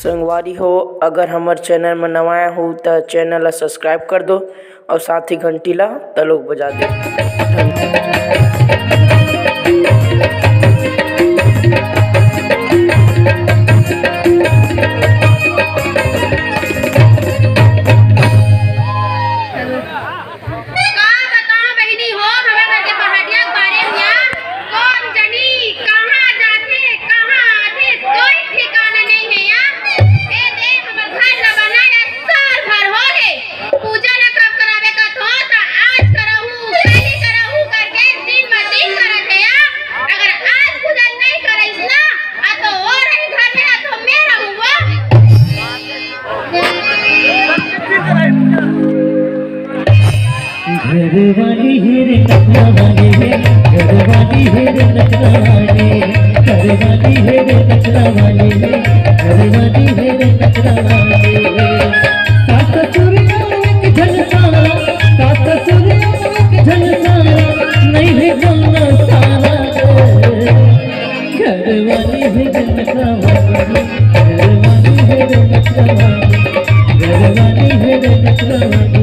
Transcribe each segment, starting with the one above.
संगवारी हो, अगर हमर चैनल में नवा हो तो चैनल ला सब्सक्राइब कर दो और साथ ही घंटी ला तलोक बजा दो। घरवाली है रे नखरा वाली है, घरवाली है रे नखरा वाली, घरवाली है रे नखरा वाली है, घरवाली है रे नखरा वाली। सास ससुरिया एक झलकारा, सास ससुरिया एक झलकारा, नहीं है गमना सारा। घरवाली है रे नखरा वाली, घरवाली है रे नखरा वाली, घरवाली है रे नखरा वाली,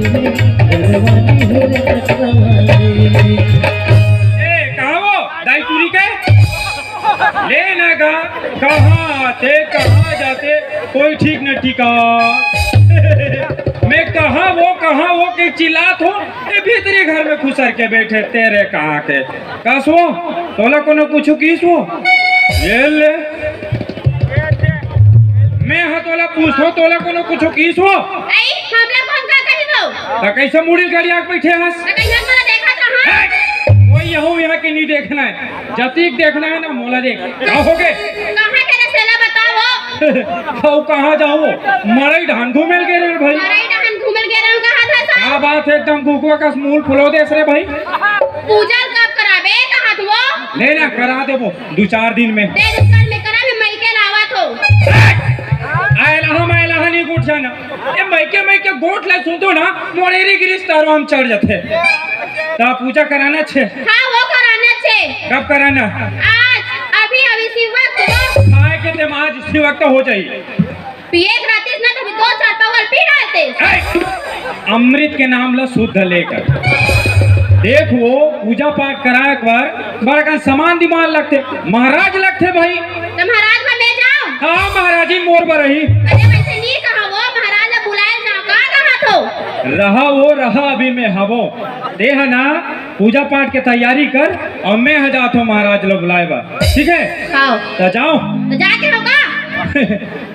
घरवाली है रे नखरा वाली। ए कहाँ वो दाई चूरी के ले ना गा, कहाँ आते कहाँ जाते कोई ठीक न टिका। मैं कहाँ वो के चिल्लात हो, ये भीतरी घर में खुसर के बैठे तेरे कहाँ के कसो तोला को न पूछू किस वो ये ले मैं हाँ तोला पूछो तोला को न पूछू किस वो तो कैसे मुड़ी गाड़ी आग बैठे हंस कोई यहाँ के नहीं देखना है, जतीक देखना है ना मोला देख कहाँ हो गए कहाँ जाओ मरई धान घूमेल गए रे भाई। क्या बात है, एकदम गुकुआ का मूल फुलो देस रे भाई। पूजा कब कराबे कहाँ तू ले ना करा दे वो 2-4 दिन में आयला नहीं गुट जाना ये मैके गोट ला सुन दो ना मोड़ेरी गिरिस तारो हम चढ़ जाते ता पूजा कराना छे। हाँ वो कराना छे। कब कराना? आज अभी इसी वक्त आए के ते आज इसी वक्त हो जाए पिए रातीस ना कभी 2-4 पगल पी डालते। अमृत के नाम ला शुद्ध लेकर देख वो पूजा पाठ कराए एक बार बड़ा का सामान दिमाग लगते महाराज लगते भाई। तो महाराज में ले जाओ। हाँ महाराज ही मोर पर रही। अरे वैसे नहीं कहा वो महाराज बुलाए जाओ कहाँ तो रहा अभी मैं हवो देह ना पूजा पाठ के तैयारी कर और मैं हजात हूँ महाराज लोग बुलाए बा ठीक है। हाँ तो जाओ तो जाके होगा।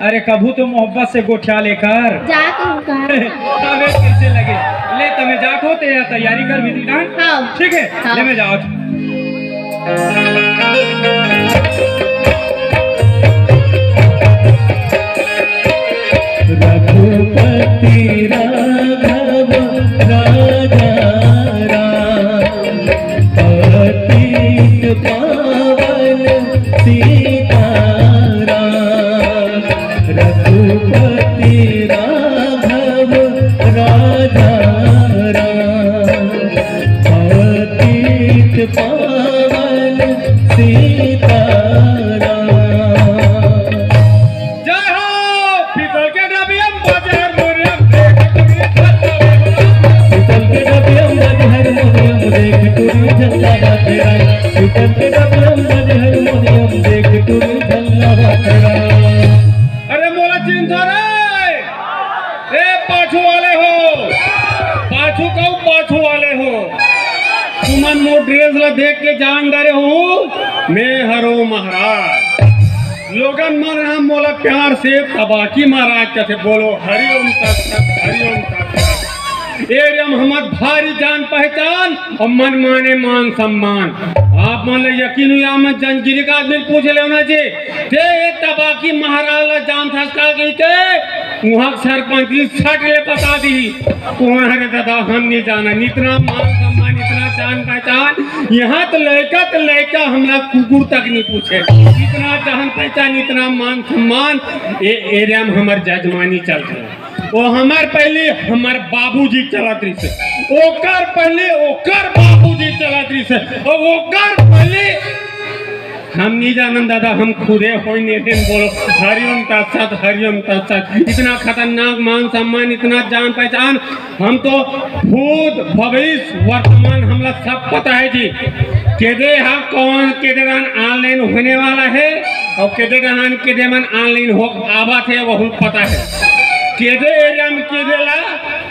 अरे कभू तो मोहब्बत से गोठिया लेकर जाके होगा। अबे कैसे लगे ले तुम्हें जाको ते तैयारी कर विधि ना हाँ। ठीक है हाँ। ले मैं जाओ रघुपति राघव राजा राम, पतित पावन सीताराम। रघुपति राघव राजा राम, पतित पावन सीताराम। जय हो पीतल के डबियम बजे मुरियम पीतल के डबियम बजे हारमोनियम देख टूरी झल्ला बातेरा, पीतल के डबियम बजे हारमोनियम देख टूरी झल्ला बातेरा। अरे मोला चिंता रे पाछू वाले हो पाछू वाले हो तुमन मो ड्रेस ला देख के जान डरे हो मैं हरो महाराज लोगन मन हम मोला प्यार से तबाकी महाराज कहते बोलो हरिओम तत्सत एरियम हमर भारी जान पहचान और मन माने मान सम्मान। आप मान यकीन हुआ मैं जंजीरी का आदमी पूछ ले होना जी दे तबाकी महाराज ला जान फंसा गई के वहाँ सरपंच की छट ले बता दी कौन है दादा हम नहीं जाना इतना मान सम्मान इतना जान पहचान यहाँ तो लड़का हमरा कुकुर तक नहीं पूछे इतना जान पहचान इतना मान सम्मान एरिया में हमार जजमानी चल रहा वो हमार पहले हमार बाबूजी चलत रही से ओकर पहले ओकर बाबूजी चलत रही से और ओकर पहले हम नहीं जानन दादा, हम खुदे हो नेते बोलो हरिओम तत्सत हरिओम तत्सत। इतना खतरनाक मान सम्मान, इतना जान पहचान, हम तो भूत भविष्य वर्तमान हमला सब पता है जी। केदे हा कौन केदे रन ऑनलाइन होने वाला है और केदे रन केदे मन ऑनलाइन हो आवा थे वह पता है। केदे एरिया में केदे ला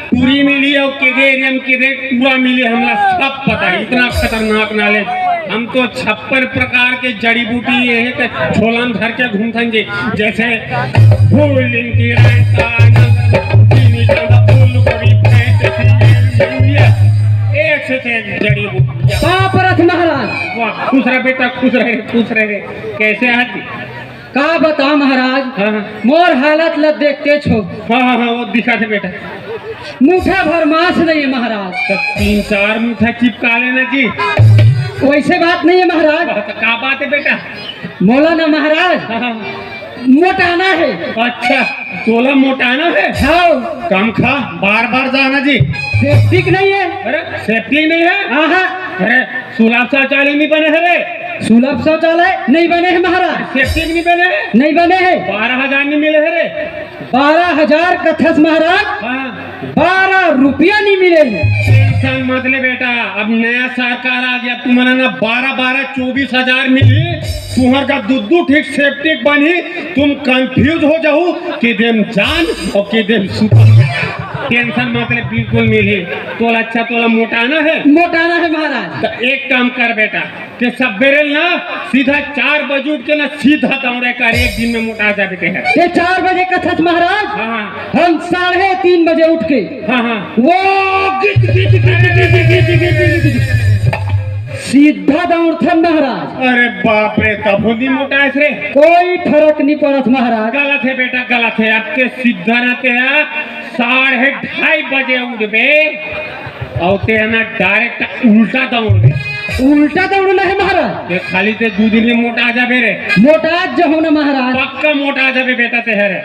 पूरी मिली और केदे एरिया में केदे पूरा मिली हमला सब पता है। इतना खतरनाक नॉलेज। हम तो 56 प्रकार के जड़ी बूटी ये है कि झोलन धर के घूमते जी। जैसे फूल इनकी रहता चीनी चंदा फूल कभी एक से जड़ी बूटी। पापरथ महाराज। वाह, खुश रहे बेटा, खुश रहे, खुश रहे। कैसे हाथी का बता महाराज। हाँ मोर हालत ल देखते छो। हाँ, वो दिखा थे बेटा। मुठा भर मांस नहीं है महाराज। तो 3-4 मुठा चिपका लेना जी। वैसे बात नहीं है महाराज। क्या बात है बेटा? मोला ना महाराज हाँ, मोटाना है। अच्छा, तोला मोटाना है। हाँ कम खा, बार बार जाना जी। सेफ्टिक नहीं है। अरे सेफ्टी नहीं है? आहा अरे सुलभ शौचालय नहीं बने है रे। सुलभ शौचालय नहीं बने हैं महाराज। सेफ्टी नहीं बने है। नहीं बने हैं। 12,000 नहीं मिले है रे। 12,000 कथस महाराज। हाँ, 12 रुपया नहीं मिले हैं। टेंशन मत ले बेटा, अब नया सरकार आ गया, तुम्हारा ना 12-24,000 मिली। तुम्हार का दूध ठीक सेफ्टी बनी, तुम कंफ्यूज हो जाओ कि देम जान और कि देम सुपर। टेंशन मत ले, बिल्कुल मिली। तोला अच्छा तोला मोटाना है। मोटाना है महाराज। तो एक काम कर बेटा कि सवेरे ना सीधा 4 बजे उठ के ना सीधा दौड़े कर, एक दिन में मोटा जा बेटे है। ये 4 बजे कथस महाराज। हाँ हम 3:30 बजे उठ के हाँ हाँ, वो गिट गिट गिट गिट गिट गिट गिट सीधा दौड़थन महाराज। अरे बाप रे, तब नहीं मोटा है रे। कोई फर्क नहीं पड़त महाराज। गलत है बेटा, गलत है। आपके सीधा रहते हैं 2:30 बजे उठबे और ते ना डायरेक्ट उल्टा दौड़बे। उल्टा दौड़ना है महाराज। ये खाली ते 2 दिन में मोटा जाबे रे। मोटा जो हो ना महाराज, पक्का मोटा जाबे बेटा ते है रे।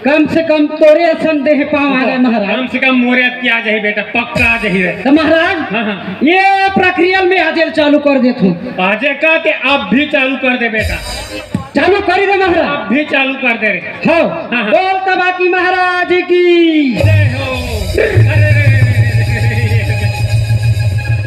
कम से कम तोरे संदेह पाँव आ गए महाराज। कम से कम मोरियत की आ जाए बेटा, पक्का आ जाए रे। तो महाराज हाँ हाँ, ये प्रक्रिया में आजेल चालू कर देता हूँ। आजे का ते अब भी चालू कर दे बेटा, चालू करी दे महाराज। अब भी चालू कर दे रे। हो हाँ। बोल तबाकी महाराज की। जय हो। अरे रे,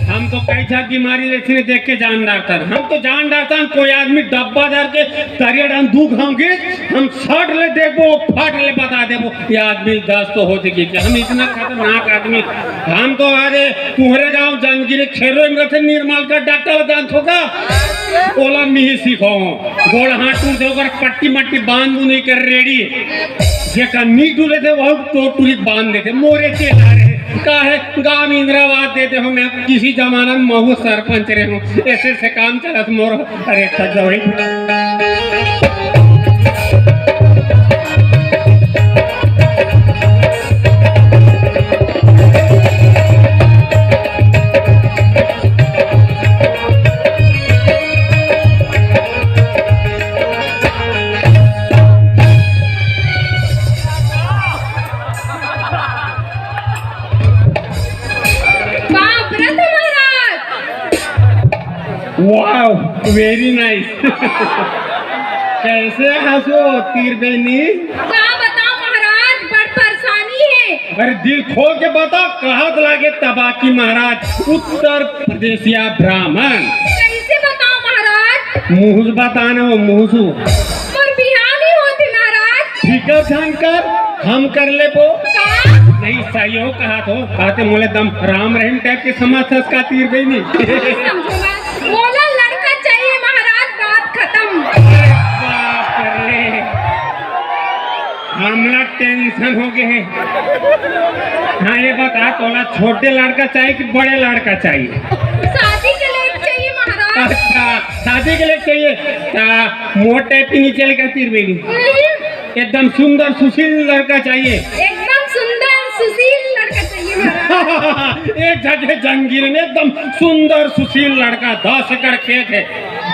हम तो कैसा बीमारी लेते देख के जान डाक्टर। हम तो जान डाक्टर, कोई आदमी डब्बा दर के तरिया डाल दू खाओगे, हम 60 ले देखो फट ले बता देबो ये आदमी 10 तो हो सके। हम इतना खतरनाक आदमी। हम तो अरे तुम्हारे गाँव जंगीरे खेरो में निर्मल का डॉक्टर दांत होगा ओला नहीं सीखो। गोड़ हाथ टूट देकर पट्टी मट्टी बांध नहीं कर रेडी जेका नी टूटे थे वह तो टूरी बांध देते। मोरे चेला रहे का है गांव में इंदिरावास देते हो। मैं किसी जमाना में महू सरपंच रहे हूँ, ऐसे से काम चला मोर। अरे सजोड़ी वाओ, वेरी नाइस। कैसे हंसो तीर बेनी? क्या बताओ महाराज, बड़ परेशानी है। अरे दिल खोल के बता, कहाँ लागे तबाकी महाराज? उत्तर प्रदेशिया ब्राह्मण। कैसे बताओ महाराज? मुहस बताना वो मुहसू। और बिहार नहीं होती महाराज। ठीक है, जानकर हम कर ले वो का? नहीं सही हो कहा तो कहते मोले दम राम रहीम टाइप के समाज का तीर बेनी। समझो मैं बोला लड़का चाहिए महाराज, बात खत्म। बाप रे, हमला टेंशन हो गए हैं। हाँ ये बता, तोला छोटे लड़का चाहिए कि बड़े लड़का चाहिए? शादी के लिए चाहिए महाराज। अच्छा, शादी के लिए चाहिए। क्या मोटे पे नीचे लेकर तीर बेनी? एकदम सुंदर सुशील लड़का चाहिए। एकदम सुंदर सुशील लड़का चाहिए महाराज। एक जगह जंगीर में एकदम सुंदर सुशील लड़का, 10 एकड़ खेत है,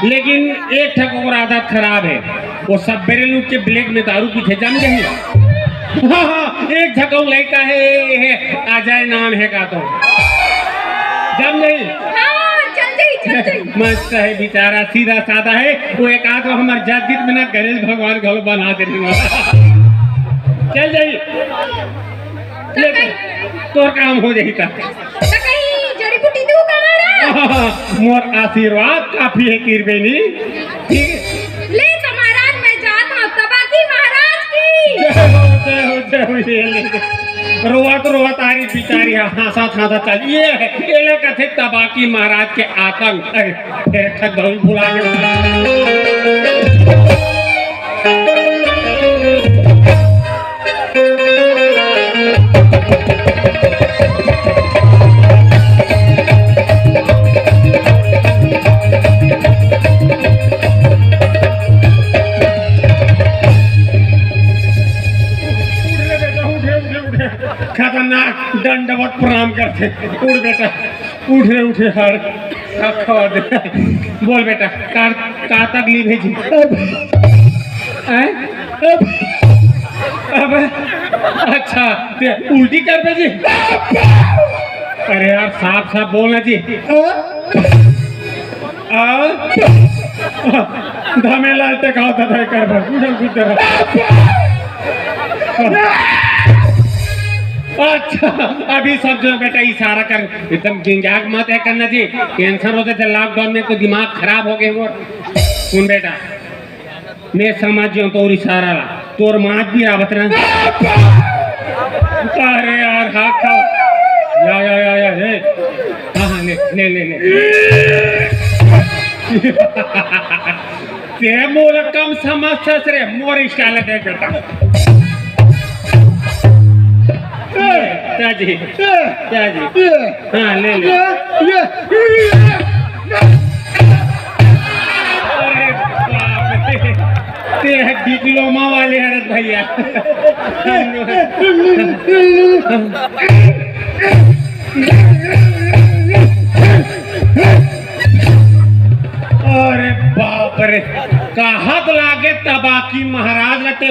लेकिन एक ठक और आदत खराब है। वो सब बेरेलू के ब्लैक में दारू पीते जम गए। हाँ, एक झकाऊ लड़का है, अजय नाम है का तो जम नहीं। हाँ, जल्दी मस्त है बेचारा, सीधा साधा है। वो एक आध हमारे जागृत में ना गणेश भगवान घर बना दे। चल जाइए, तोर काम हो जाएगा। तो कहीं जड़ी बूटी दूं हमारा? मोर आशीर्वाद काफी है किरबेनी। ठीक है, ले तो महाराज मैं जात हूँ, तबाकी महाराज की। जय हो ये ले। रोवत आ रही बेचारी, हंसा चल। ये ले कथे तबाकी महाराज के आतंक। अरे ठग भुला खतरनाक दंडवत प्रणाम करते। उठ बेटा, उठे हर बोल बेटा, का तकलीफ है जी? अब अच्छा उल्टी कर दे जी। अरे यार साफ बोलना जी। धमेला टेका कर। अच्छा अभी सब जो बेटा इशारा कर, एकदम गिंजाक मत है करना जी। कैंसर होते थे लॉकडाउन में तो दिमाग खराब हो गए मोर। सुन बेटा, मैं समझ जो तो इशारा ला, तोर माँ भी आवत रहा। अरे यार हाँ खाओ, या हाँ ले ते मोर कम समझ रे, मोर स्टाइल दे बेटा। जी हाँ ले अरे बाप रे, ते डिप्लोमा वाले हरत भैया। अरे बाप रे, कहा तो लागे तबाकी महाराज लगते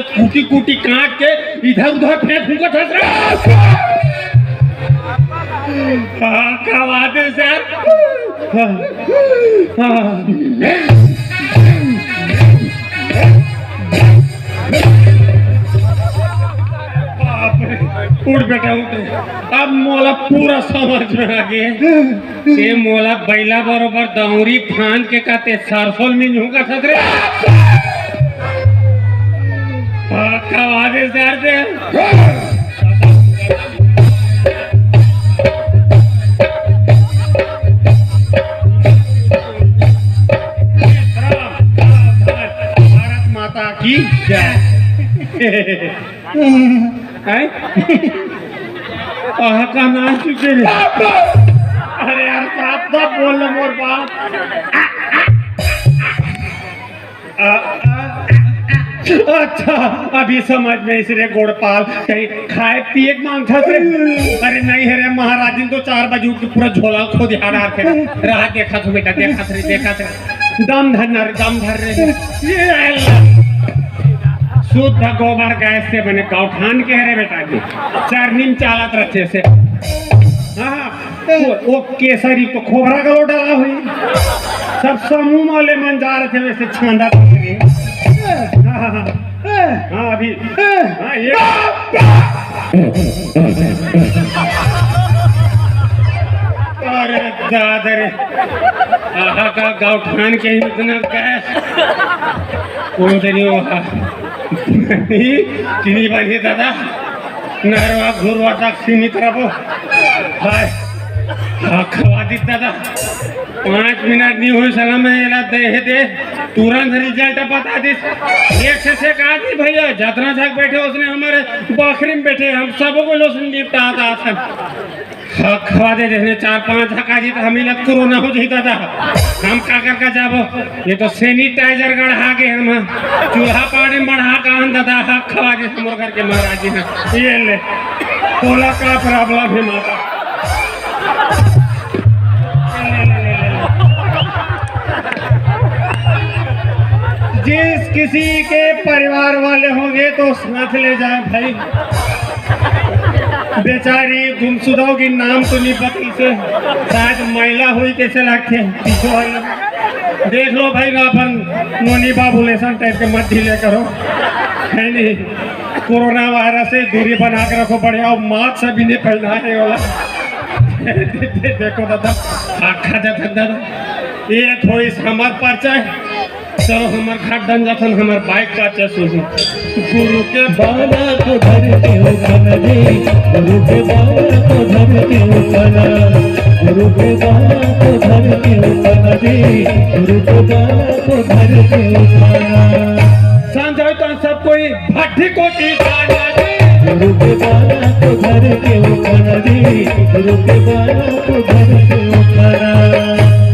कूटी काट के इधर उधर फेंक खवा दे सर। उठ बेटा उठ, अब मोला पूरा समझ में आ गया। ये मोला बैला बरोबर दौरी फान के कहते सरसोल में झुका था रे। खवा दे सर से। भारत माता की जय। का नाम चुके। अरे यार साफ बोल रहा मोर बाप। अच्छा अभी समझ में इसरे गोड़पाल कहीं खाए पिए मांग था। अरे नहीं है रे महाराज, तो 4 बजे उठ के पूरा झोला खो दिया रहा। देखा तो बेटा, देखा थे दम धर रहे। शुद्ध गोबर गैस से बने गौठान के हरे बेटा जी, चरनी चालत रखे से। हाँ वो केसरी तो खोबरा गलो डाला हुई, सब समूह वाले मन जा रहे थे वैसे छांदा। हाँ अभी हाँ ये अरे दादरे आहा का गौठान के इतना गैस कौन चीनी बनी दादा नरवा घुरवा तक सीमित रहो। हाय खवा दी दादा, 5 मिनट नहीं हुई सलाम में दे तुरंत रिजल्ट बता दी। एक से कहा थी भैया जतना तक बैठे उसने हमारे बकरी में बैठे, हम सबको लोसन निपटा था। खवा दे देखने 4-5 हका जी तो हमें लग कोरोना हो जाता था। हम का कर जाबो, ये तो सैनिटाइजर गढ़ा के हम चूल्हा पानी बढ़ा का दादा खवा दे हमर घर के महाराज जी ने। ये ले तोला का प्रॉब्लम है माता। जिस किसी के परिवार वाले होंगे तो साथ ले जाए भाई। बेचारी गुमशुदाओं की नाम तो नहीं पता, कैसे शायद महिला हुई कैसे लगते हैं पीछे वाली। देख लो भाई ना अपन नोनी बाबू लेसन टाइप के मत ढीले करो, है नहीं। कोरोना वायरस से दूरी बना के रखो बढ़िया, और मास्क सभी ने पहना है वाला। देखो दादा आखा जाता दादा ये थोड़ी हमार परिचय। चलो हमार घाट बन जाता हमार बाइक का चेसू गुरु के बाला को धरते हो कनरे, गुरु के बाला को धरते हो कना, गुरु के बाला को धरते हो कनरे, गुरु के बाला को धरते हो कना। समझो तो सब कोई भट्टी को टीका गुरु के बाला को धरते हो कनरे, गुरु के बाला को धरते हो कना।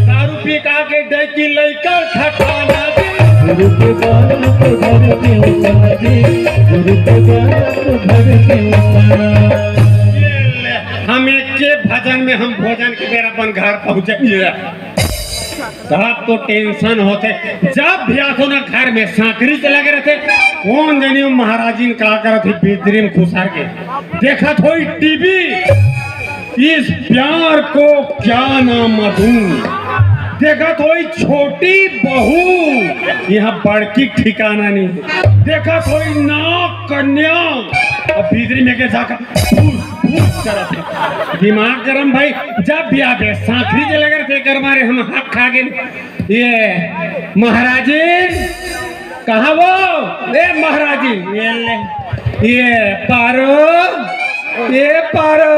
दारू पी का के डैकी लेकर ठठाना गुरु के बाला को धरते हो कनरे, गुरु के बाला को धरते हो कना। हम एक के भजन में हम भोजन के बेर अपन घर पहुंचे तब तो टेंशन होते। जब भी आतो ना घर में सांकरी चला के रहते, कौन जानी महाराजी का करत बेदरीन खुसार के देखा थोड़ी टीवी। इस प्यार को क्या नाम दूं, देखा थोड़ी छोटी बहू यहाँ बड़की ठिकाना नहीं। देखा थोड़ी नाक कन्या और भीतरी में के जाकर दिमाग गरम भाई। जब भी आते सांखरी चले गए थे कर मारे हम हाथ खा गए। ये महाराजी कहाँ वो ए महाराजी ये पारो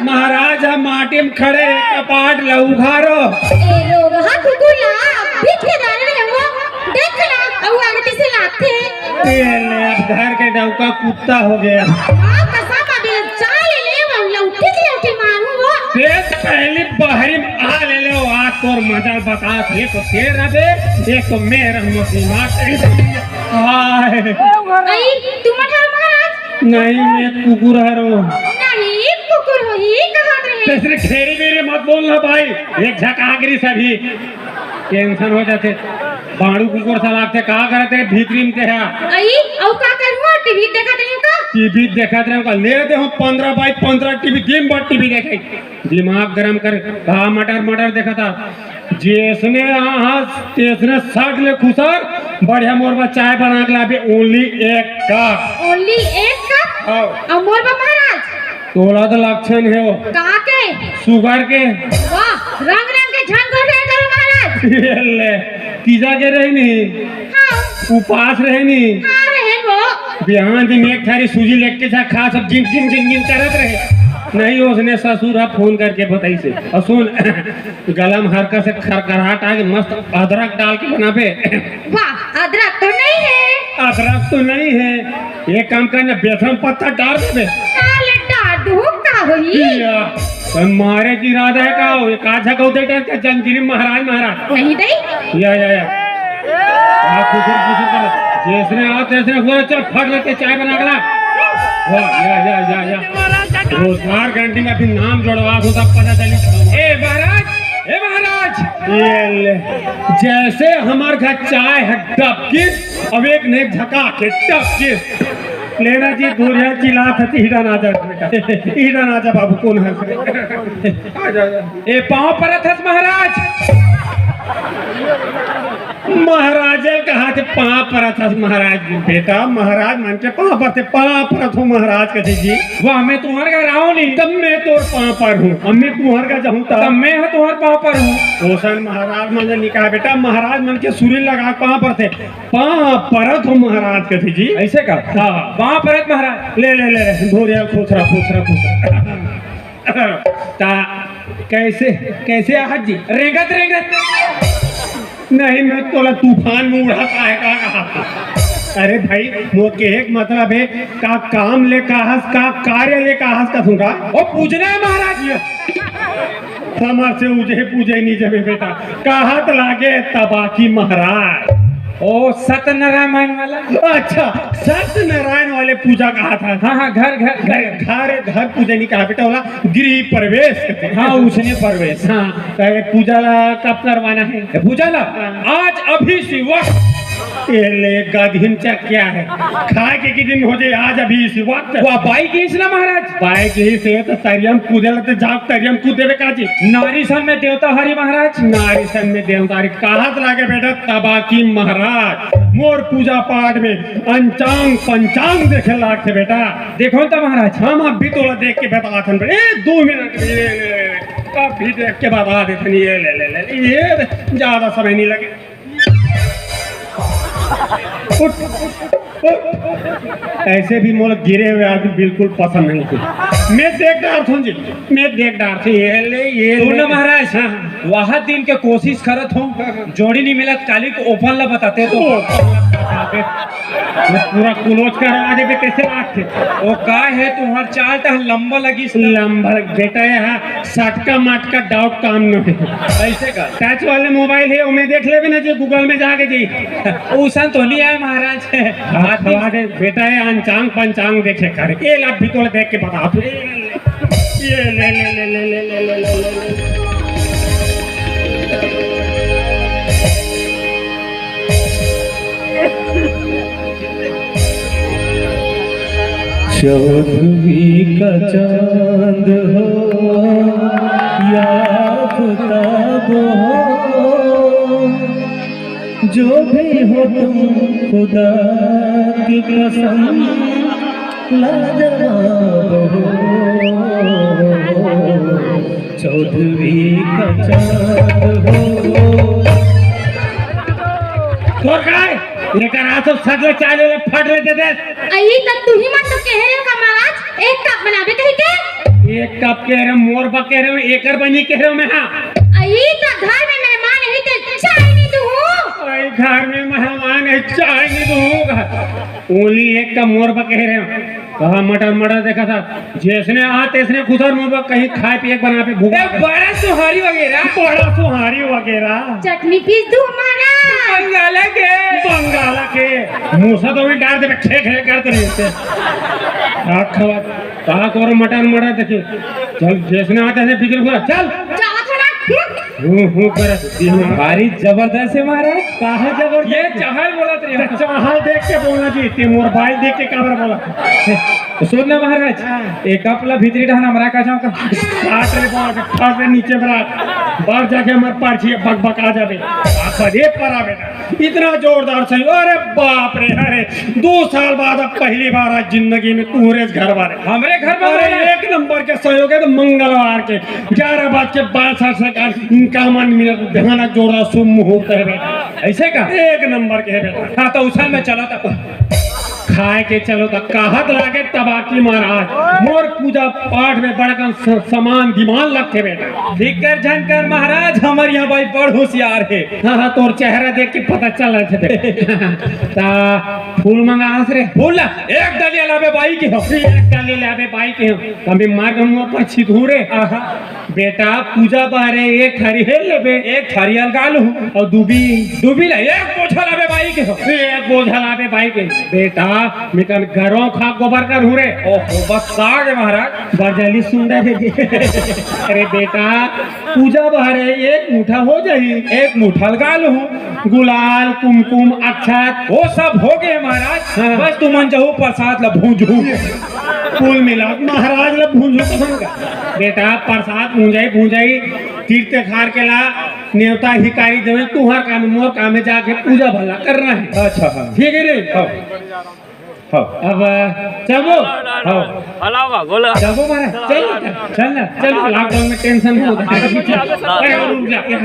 महाराज हम माटी में खड़े कपाट लहू घारो ए लोग हाथ कुकुला पीछे डाल रहे हो देख ला और आगे से लाते हैं। अब घर के डौका कुत्ता हो गया। हां कसा का दिल चाल ले वल्ला उठी मानू वो देख पहली बहरी में आ ले लो आज तोर मजा बता। एक तो तेरा बे एक तो मेरा मुसीबत हाय आई तुम महाराज नहीं मैं कुकुर हरो नहीं कुकुर हो ही कहां रहे। तेरे खेरी मेरे मत बोलना भाई, एक झकागरी सभी टेंशन हो जाते। बाड़ू कुकुर सलागते का करते भीतरी में है आई औ का करूं टीवी देखत रही का टीवी देखत रहे का ले दे हम 15x15 टीवी दिन भर टीवी देखे दिमाग गरम कर कहा मटर देखा था जिसने तेसने सग ले खुसर बढ़िया मोरबा चाय बना के लाबे ओनली एक कप और मोरबा महाराज तोला तो लक्षण है वो का के शुगर के वाह रंग के झंगो दे दो महाराज। ले तीजा के रहे नहीं हां उपास रहे नहीं हां रहे वो बिहान दिन एक थारी सूजी लेके जा खा सब जिम करत रहे नहीं। उसने ससुर फोन करके बताई से और सुन गलम हरका से खरखराहट आके मस्त अदरक डाल के बनाबे। वाह अदरक तो नहीं है। अदरक तो नहीं है, एक काम करना बेसन पत्ता डाल दे साले डाडू का होई मारे की इरादा है का हो का झगौ दे के जंजीरी महाराज नहीं दई या आप कुछ कर जैसने आ तैसने हो चल फट लेके चाय बना के ला। वाह या रोजगार गारंटी में फिर नाम जोड़वा हो तब पता चली। ए महाराज ये ले जैसे हमारे घर चाय है डबकिस अब एक ने झका के डबकिस लेना जी दूरिया चिल्ला था हीरा ना जा बाबू कौन है ए पांव पर थस महाराज महाराजे कहा थे पाँव पर था महाराज बेटा महाराज मन के पाँव पर थे पाँव पर हो महाराज कहते जी वाह मैं तुम्हारे घर आओ नहीं तब मैं तोर पाँव पर हूँ अम्मी तुम्हारे घर जाऊँ तब मैं तुम्हारे पाँव पर हूँ। रोशन महाराज मन ने निकाह बेटा महाराज मन के सूर्य लगा पाँव पर थे पाँव परत हो महाराज कहते जी ऐसे का हाँ पाँव परत महाराज ले धोरिया खोसरा कैसे आहत जी रेंगत नहीं मैं तोला तूफान में उड़ाता है कहा। अरे भाई वो के एक मतलब है का काम ले काहस का कार्य ले काहस का सुनगा ओ पूजना है महाराज हमार से उजे पूजे नहीं जमे बेटा कहत लागे तबाकी महाराज ओ सत्यनारायण वाला अच्छा सत्यनारायण वाले पूजा कहा था। हाँ घर पूजा नहीं कहा बेटा वाला गृह प्रवेश कहते हाँ उसने प्रवेश हाँ पूजा ला कब करवाना है पूजा ला आज अभी सी वक्त ये ले गधीन चक क्या है खाए के दिन हो जाए आज अभी इसी वक्त वो बाइक ही ना महाराज बाइक ही से तो तरियम कूदे लगते जाग तरियम कूदे काजी नारी सन में देवता हरि महाराज नारी सन में देवतारी कहत लागे बेटा तबाकी महाराज मोर पूजा पाठ में अंचांग पंचांग देखे लागते बेटा देखो तो महाराज हम अभी तोला देख के बता थन ए 2 मिनट अभी देख के बता देते ये ले ये ज्यादा समय नहीं लगे उठ, ऐसे भी मोल गिरे हुए आदमी बिल्कुल पसंद नहीं थे मैं देख डार थूं जी मैं देख डार थे ये सुन महाराज वहाँ दिन के कोशिश करत हूँ जोड़ी नहीं मिलत काली को ओपन ला बताते तो पूरा क्लोज करो आगे पे कैसे लागते वो का है तुम्हार चाल तो लंबा लगी लंबा बेटा है सटका मटका डाउट काम न है ऐसे का टच वाले मोबाइल है उन्हें देख ले भी ना जी गूगल में जाके जी उसन तो नहीं आए महाराज हाथ खवा दे बेटा है अंचांग पंचांग देखे कर ये लब भी तो देख के बता ये ले ले ले ले ले ले ले ले ले चौदहवीं का चांद हो या आफताब हो जो भी हो तुम खुदा की कसम लाजवाब हो 14वीं का चांद हो तो काय लेकर आ तो सगले चाले फट लेते थे आई तक तू ही मत तो कह रहे हो का महाराज एक कप बनावे कही के एक कप कह रहे मोर बा कह रहे एकर बनी कह रहे मैं हां आई तो घर में मेहमान है तो चाय नहीं दूं आई घर में मेहमान है चाय नहीं दूंगा ओनली एक का मोर बा कह रहे कहा मटर मटर देखा था जिसने आ तेसने खुसर मोर बा कहीं खाए पिए बना पे भूखा बड़ा सुहारी वगैरह चटनी पीस दूं महाराज बंगाला के मूसा तो भी डाल दे खे खे करते रहते खवा कहा करो मटन मटर देखिए चल जिसने आते हैं फिक्र पूरा चल जाओ थोड़ा कर भारी जबरदस्त है महाराज कहा जबरदस्त ये चहल बोला तो चाहल देख के बोलना जी ते मोर भाई देख के काबर बोला सुन ना महाराज एक अपला भीतरी ढान हमरा का जाओ का काट रे बाल काट रे नीचे बरा बाहर जाके हमर पाछी बक बक आ जाबे आखरे परा बेटा इतना जोरदार सही अरे बाप रे अरे 2 साल बाद अब पहली बार आज जिंदगी में तूरे घर बारे हमरे घर में अरे एक नंबर के सहयोग है तो मंगलवार के 11:62 सेकंड इनका मन मिनट ध्यान जोड़ा शुभ मुहूर्त है बेटा ऐसे का एक नंबर के है बेटा हाँ तो उछल में चला था खाए के चलो तो कहत लागे तबाकी महाराज मोर पूजा पाठ में बड़कन समान दिमाग लगते बेटा दिक्कर झनकर महाराज हमारे यहाँ भाई बड़ होशियार है हाँ तोर चेहरा देख के पता चल रहा थे ता फूल मंगास रे बोला एक डलिया लावे बाई के हो एक डाले लावे बाई के हो कभी मार्ग मुंह पर छिधूरे बेटा पूजा बारे एक हरिहर लेबे एक हरियल गालू और डूबी ला एक बोझा लावे बाई के हो एक बोझा लावे बाई के बेटा मिकन घरों खा गोबर कर हुरे ओहो बस साग है महाराज बरजली सुंदर है अरे बेटा पूजा बारे एक मुठा हो जाई एक मुठल गालू गुलाल कुमकुम अक्षत वो सब हो गए महाराज बस तुम जाओ प्रसाद ला भूंजू कुल मिला महाराज ला भूंजू पसंद का बेटा प्रसाद भूंजाई तीर्थ खार के ला नेवता हिकारी देवे तुहार काम मोर काम में जाके पूजा भला करना है अच्छा हाँ ठीक है रे हाँ अब चलो चलो महाराज चल लॉकडाउन में टेंशन हो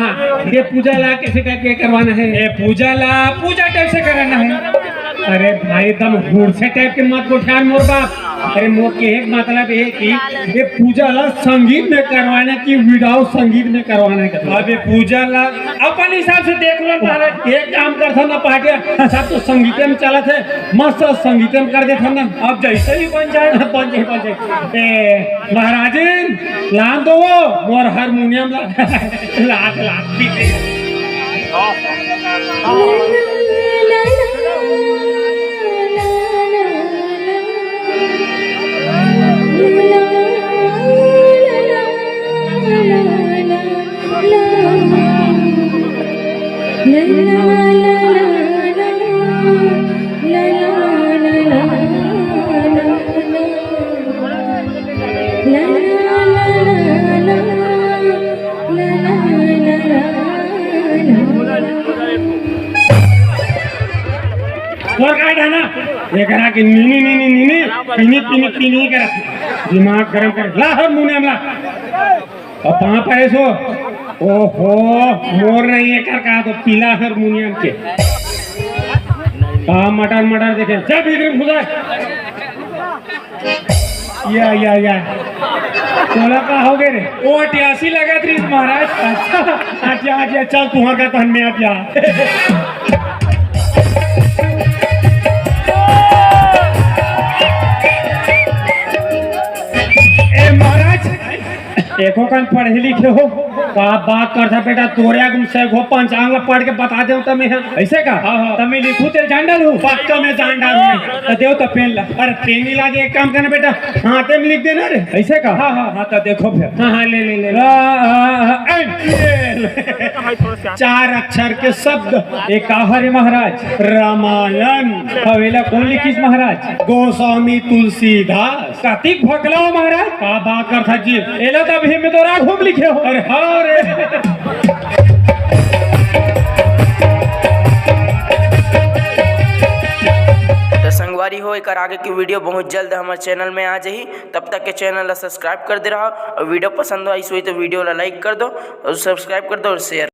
हाँ ये पूजा ला कैसे करके करवाना है ये पूजा टाइप से कराना है अरे भाई एकदम हुड़से टाइप के मत उठान मोर बाप अरे मोर के एक मतलब है कि ये पूजा ला संगीत में करवाने की विदाउट संगीत में करवाने का अब ये पूजा ला अपन हिसाब से देख लो पहले एक काम करता ना पार्टिया सब तो संगीत में चला थे मस्त संगीत में कर देता ना अब जैसे ही बन जाए बन जाए महाराजन लान दो मोर हारमोनियम लाख तोर का है ना ये करा कि नीनी नीनी नीनी पीनी पीनी पीनी कर दिमाग गरम कर ला हर मुंह में ला और पाँव पर ऐसो ओहो मोर नहीं है कर कहा तो पीला हारमोनियम के मटर मटर देखे जब इधर घुसा या तोला का हो गए रे वो 88 लगा थी महाराज। अच्छा चल तुम्हार का तहन में आ ए महाराज एको कन पढ़े लिखे हो का बात करता बेटा तोरे आगम से गो पंचांग पढ़ के बता दे तमे ऐसे का तमे लिखू तेल जान डालू पक्का में जान डालू तो देव तो पेन ला। अरे पेन ही लागे एक काम करना बेटा हाथे में लिख देना रे ऐसे का हाँ तो देखो फिर हाँ ले चार अक्षर के शब्द एक कहा रे महाराज रामायण हवेला कौन लिखीस महाराज? गोस्वामी तुलसीदास कार्तिक भोकला महाराज का बात करता जी एला तो अभी में तो राघव लिखे हो। अरे हाँ रे तो संगवारी हो एक आगे की वीडियो बहुत जल्द हमारे चैनल में आ जाही। तब तक के चैनल ला सब्सक्राइब कर दे रहा और वीडियो पसंद आई हुई तो वीडियो ला लाइक कर दो और सब्सक्राइब कर दो और शेयर